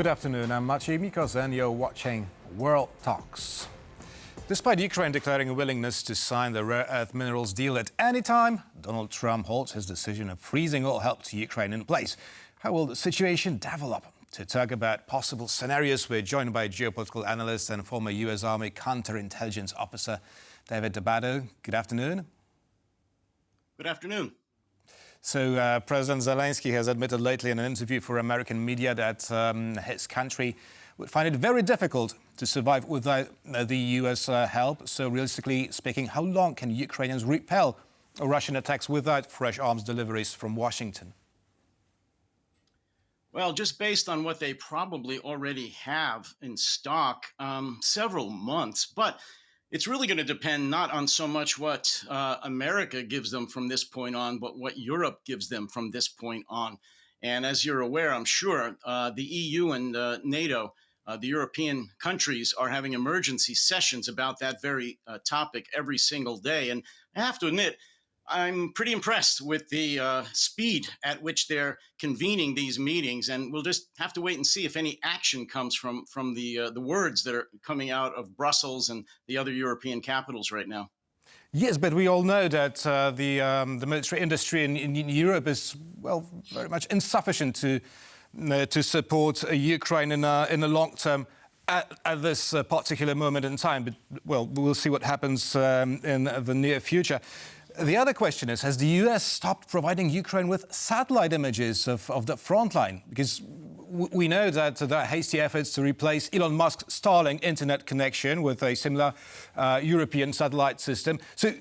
Good afternoon, I'm Maciej Mikos and you're watching World Talks. Despite Ukraine declaring a willingness to sign the rare earth minerals deal at any time, Donald Trump holds his decision of freezing all help to Ukraine in place. How will the situation develop? To talk about possible scenarios, we're joined by geopolitical analyst and former US Army counterintelligence officer David DeBatto. Good afternoon. Good afternoon. So President Zelensky has admitted lately in an interview for American media that his country would find it very difficult to survive without the US help. So realistically speaking, how long can Ukrainians repel Russian attacks without fresh arms deliveries from Washington? Well, just based on what they probably already have in stock, several months. But it's really going to depend not on so much what America gives them from this point on, but what Europe gives them from this point on. And as you're aware, I'm sure, the EU and NATO, the European countries, are having emergency sessions about that very topic every single day. And I have to admit, I'm pretty impressed with the speed at which they're convening these meetings, and we'll just have to wait and see if any action comes from the words that are coming out of Brussels and the other European capitals right now. Yes, but we all know that the military industry in Europe is, well, very much insufficient to support Ukraine in a long term at this particular moment in time. But, well, we'll see what happens in the near future. The other question is, has the US stopped providing Ukraine with satellite images of the front line? Because we know that there are hasty efforts to replace Elon Musk's Starlink internet connection with a similar European satellite system. So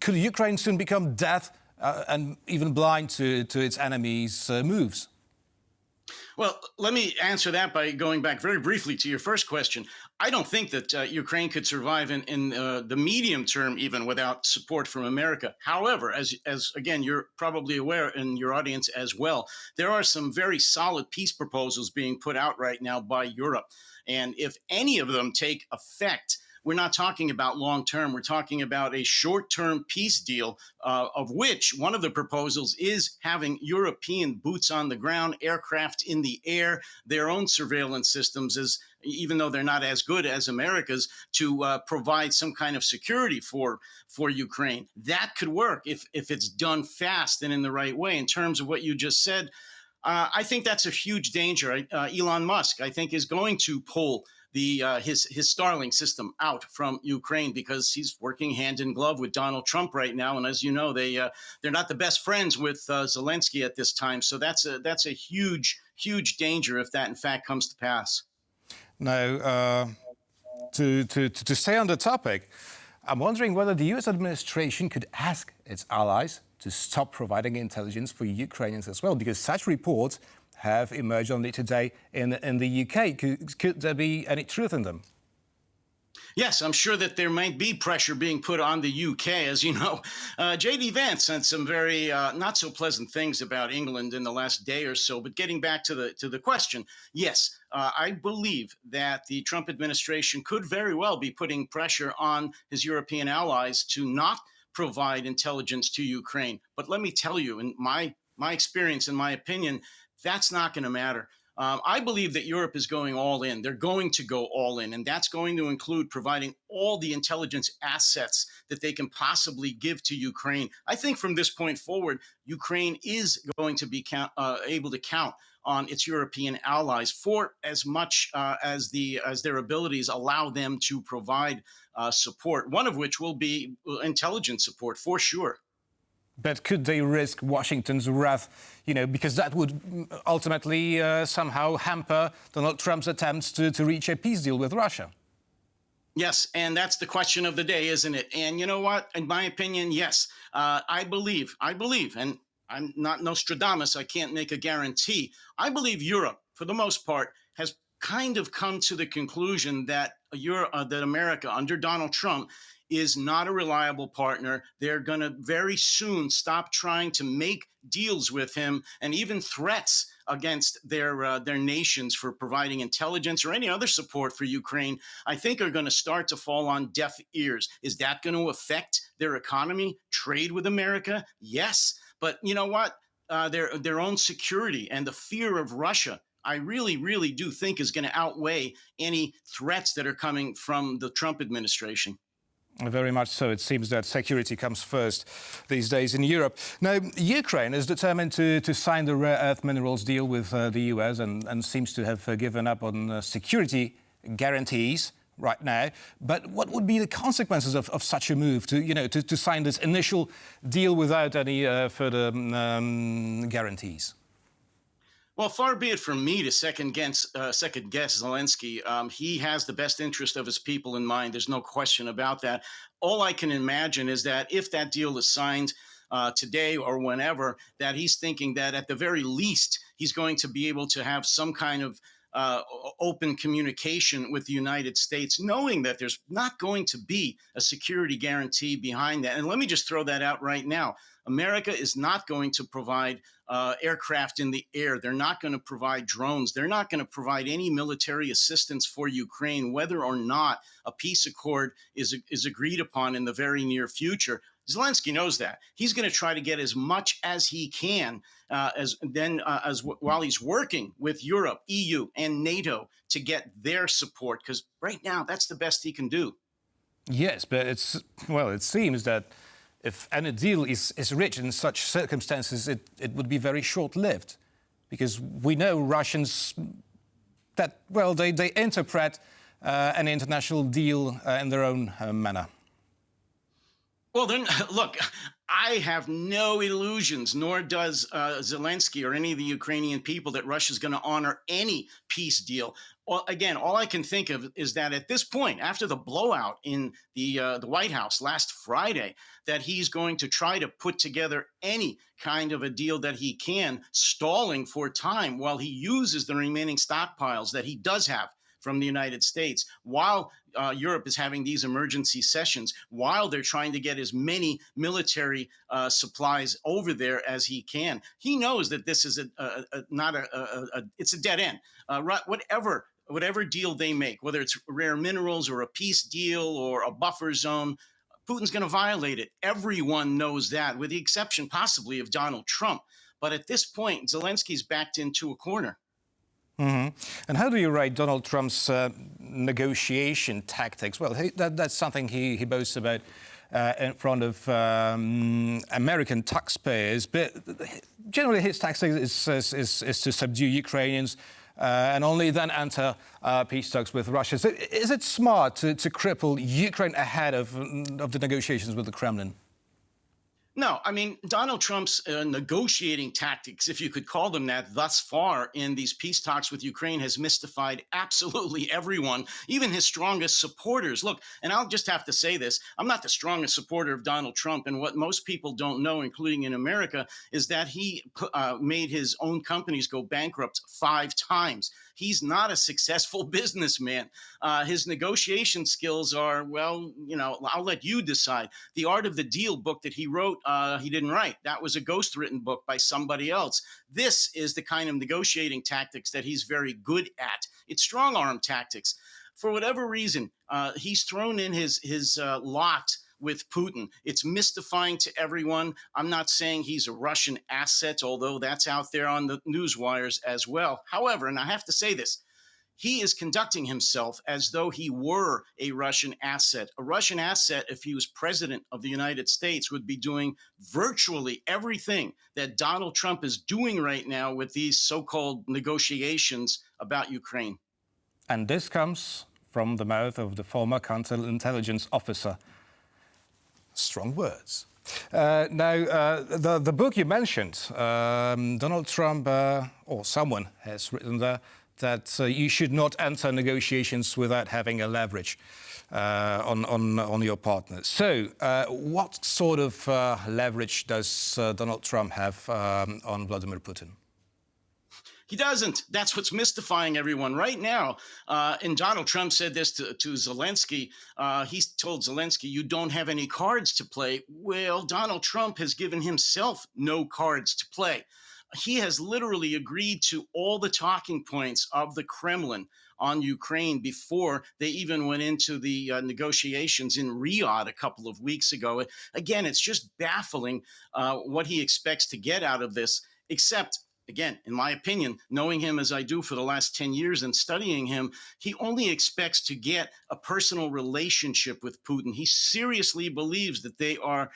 could Ukraine soon become deaf and even blind to its enemies' moves? Well, let me answer that by going back very briefly to your first question. I don't think that Ukraine could survive in the medium term even without support from America. However, as again, you're probably aware, and your audience as well, there are some very solid peace proposals being put out right now by Europe. And if any of them take effect, we're not talking about long term. We're talking about a short term peace deal, of which one of the proposals is having European boots on the ground, aircraft in the air, their own surveillance systems, as even though they're not as good as America's, to provide some kind of security for Ukraine. That could work if it's done fast and in the right way. In terms of what you just said, I think that's a huge danger. Elon Musk, I think, is going to pull his Starlink system out from Ukraine because he's working hand in glove with Donald Trump right now, and as you know, they're not the best friends with Zelensky at this time. So that's a huge danger if that in fact comes to pass. Now, to stay on the topic, I'm wondering whether the US administration could ask its allies to stop providing intelligence for Ukrainians as well, because such reports have emerged only today in the UK. Could there be any truth in them? Yes, I'm sure that there might be pressure being put on the UK. As you know, J.D. Vance said some very not so pleasant things about England in the last day or so. But getting back to the question, yes, I believe that the Trump administration could very well be putting pressure on his European allies to not provide intelligence to Ukraine. But let me tell you, in my experience, in my opinion, that's not going to matter. I believe that Europe is going all in. They're going to go all in, and that's going to include providing all the intelligence assets that they can possibly give to Ukraine. I think from this point forward, Ukraine is going to be able to count on its European allies for as much as their abilities allow them to provide support, one of which will be intelligence support for sure. But could they risk Washington's wrath, because that would ultimately somehow hamper Donald Trump's attempts to reach a peace deal with Russia? Yes, and that's the question of the day, isn't it? And you know what? In my opinion, yes. I believe, and I'm not Nostradamus, I can't make a guarantee. I believe Europe, for the most part, has kind of come to the conclusion that that America, under Donald Trump, is not a reliable partner. They're going to very soon stop trying to make deals with him, and even threats against their nations for providing intelligence or any other support for Ukraine, I think are going to start to fall on deaf ears. Is that going to affect their economy, trade with America? Yes. But you know what? Their own security and the fear of Russia, I really, really do think is going to outweigh any threats that are coming from the Trump administration. Very much so. It seems that security comes first these days in Europe. Now, Ukraine is determined to sign the rare earth minerals deal with the US and seems to have given up on security guarantees right now. But what would be the consequences of such a move to sign this initial deal without any further guarantees? Well, far be it from me to second guess Zelensky. He has the best interest of his people in mind. There's no question about that. All I can imagine is that if that deal is signed today or whenever, that he's thinking that at the very least he's going to be able to have some kind of open communication with the United States, knowing that there's not going to be a security guarantee behind that. And let me just throw that out right now. America is not going to provide aircraft in the air. They're not going to provide drones. They're not going to provide any military assistance for Ukraine, whether or not a peace accord is agreed upon in the very near future. Zelensky knows that. He's going to try to get as much as he can while he's working with Europe, EU, and NATO to get their support, because right now that's the best he can do. Yes, but it seems that if any deal is reached in such circumstances, it would be very short-lived, because we know Russians that, well, they interpret an international deal in their own manner. Well, then, look, I have no illusions, nor does Zelensky or any of the Ukrainian people, that Russia's going to honor any peace deal. Well, again, all I can think of is that at this point, after the blowout in the White House last Friday, that he's going to try to put together any kind of a deal that he can, stalling for time while he uses the remaining stockpiles that he does have from the United States, while Europe is having these emergency sessions, while they're trying to get as many military supplies over there as he can. He knows that this is it's a dead end. Whatever deal they make, whether it's rare minerals or a peace deal or a buffer zone, Putin's going to violate it. Everyone knows that, with the exception possibly of Donald Trump. But at this point, Zelensky's backed into a corner. Mm-hmm. And how do you rate Donald Trump's negotiation tactics? Well, that's something he boasts about in front of American taxpayers. But generally, his tactic is to subdue Ukrainians and only then enter peace talks with Russia. So is it smart to cripple Ukraine ahead of the negotiations with the Kremlin? No, I mean, Donald Trump's negotiating tactics, if you could call them that, thus far in these peace talks with Ukraine has mystified absolutely everyone, even his strongest supporters. Look, and I'll just have to say this, I'm not the strongest supporter of Donald Trump. And what most people don't know, including in America, is that he made his own companies go bankrupt 5 times. He's not a successful businessman. His negotiation skills are, well, I'll let you decide. The Art of the Deal book that he wrote, he didn't write. That was a ghost-written book by somebody else. This is the kind of negotiating tactics that he's very good at. It's strong-arm tactics. For whatever reason, he's thrown in his lot with Putin. It's mystifying to everyone. I'm not saying he's a Russian asset, although that's out there on the news wires as well. However, and I have to say this, he is conducting himself as though he were a Russian asset. A Russian asset, if he was president of the United States, would be doing virtually everything that Donald Trump is doing right now with these so-called negotiations about Ukraine. And this comes from the mouth of the former counterintelligence officer. Strong words. Now, the book you mentioned, Donald Trump, or someone has written there, that you should not enter negotiations without having a leverage on your partner. So what sort of leverage does Donald Trump have on Vladimir Putin? He doesn't. That's what's mystifying everyone right now. And Donald Trump said this to Zelensky. He's told Zelensky, you don't have any cards to play. Well, Donald Trump has given himself no cards to play. He has literally agreed to all the talking points of the Kremlin on Ukraine before they even went into the negotiations in Riyadh a couple of weeks ago. Again, it's just baffling what he expects to get out of this, except again, in my opinion, knowing him as I do for the last 10 years and studying him, he only expects to get a personal relationship with Putin. He seriously believes that they are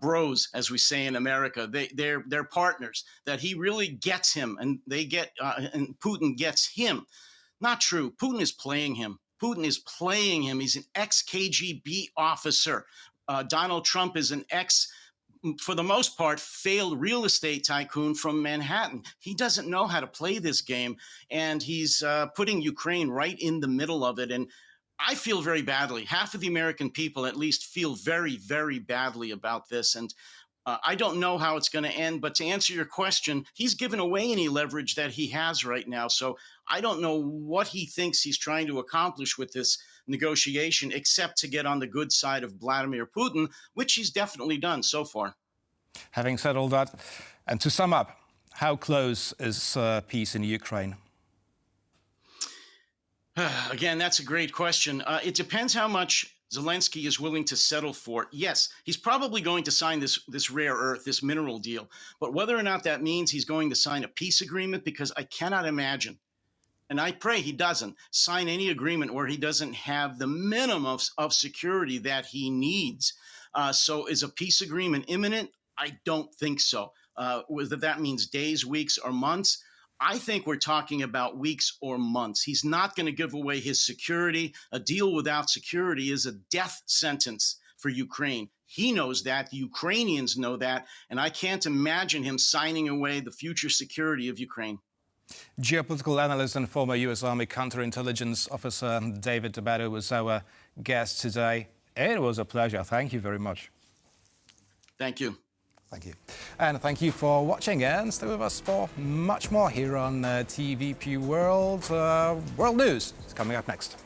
bros, as we say in America. They're partners, that he really gets him and and Putin gets him. Not true. Putin is playing him. Putin is playing him. He's an ex-KGB officer. Donald Trump is an for the most part, failed real estate tycoon from Manhattan. He doesn't know how to play this game, and he's putting Ukraine right in the middle of it. And I feel very badly. Half of the American people, at least, feel very, very badly about this. And I don't know how it's going to end. But to answer your question, he's given away any leverage that he has right now. So I don't know what he thinks he's trying to accomplish with this negotiation, except to get on the good side of Vladimir Putin, which he's definitely done so far. Having said all that, and to sum up, how close is peace in Ukraine? Again, that's a great question. It depends how much Zelensky is willing to settle for. Yes, he's probably going to sign this rare earth, this mineral deal. But whether or not that means he's going to sign a peace agreement, because I cannot imagine, and I pray he doesn't, sign any agreement where he doesn't have the minimum of security that he needs. So is a peace agreement imminent? I don't think so. Whether that means days, weeks, or months, I think we're talking about weeks or months. He's not going to give away his security. A deal without security is a death sentence for Ukraine. He knows that. The Ukrainians know that. And I can't imagine him signing away the future security of Ukraine. Geopolitical analyst and former U.S. Army counterintelligence officer David DeBatto was our guest today. It was a pleasure. Thank you very much. Thank you. Thank you. And thank you for watching, and stay with us for much more here on TVP World. World News is coming up next.